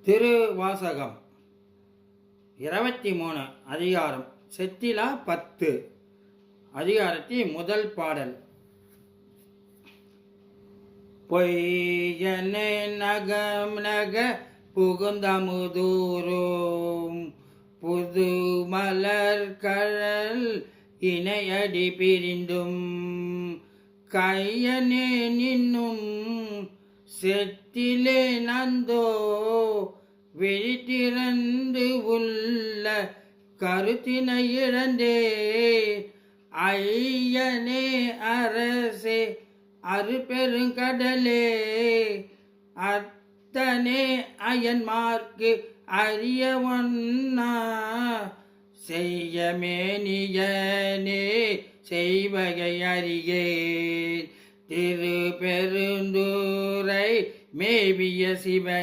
திருவாசகம் 23 அதிகாரம் செத்திலா 10 அதிகாரத்தின் முதல் பாடல். பொய்யனே நகம் நக புகுந்தமுதூரும் புது மலர் கழல் இணையடி பிரிந்தும் கையனே நின்னும் செத்திலே நந்தோ விழித்திறந்து உள்ள கருத்தினை இழந்தே ஐயனே அரசே அருபெருங்கடலே அத்தனே அயன்மார்க்கு அறிய ஒன்னா செய்யமேனியனே செய்வகை அறியேன் திருப்பெருந்துறை மேவிய சிவன்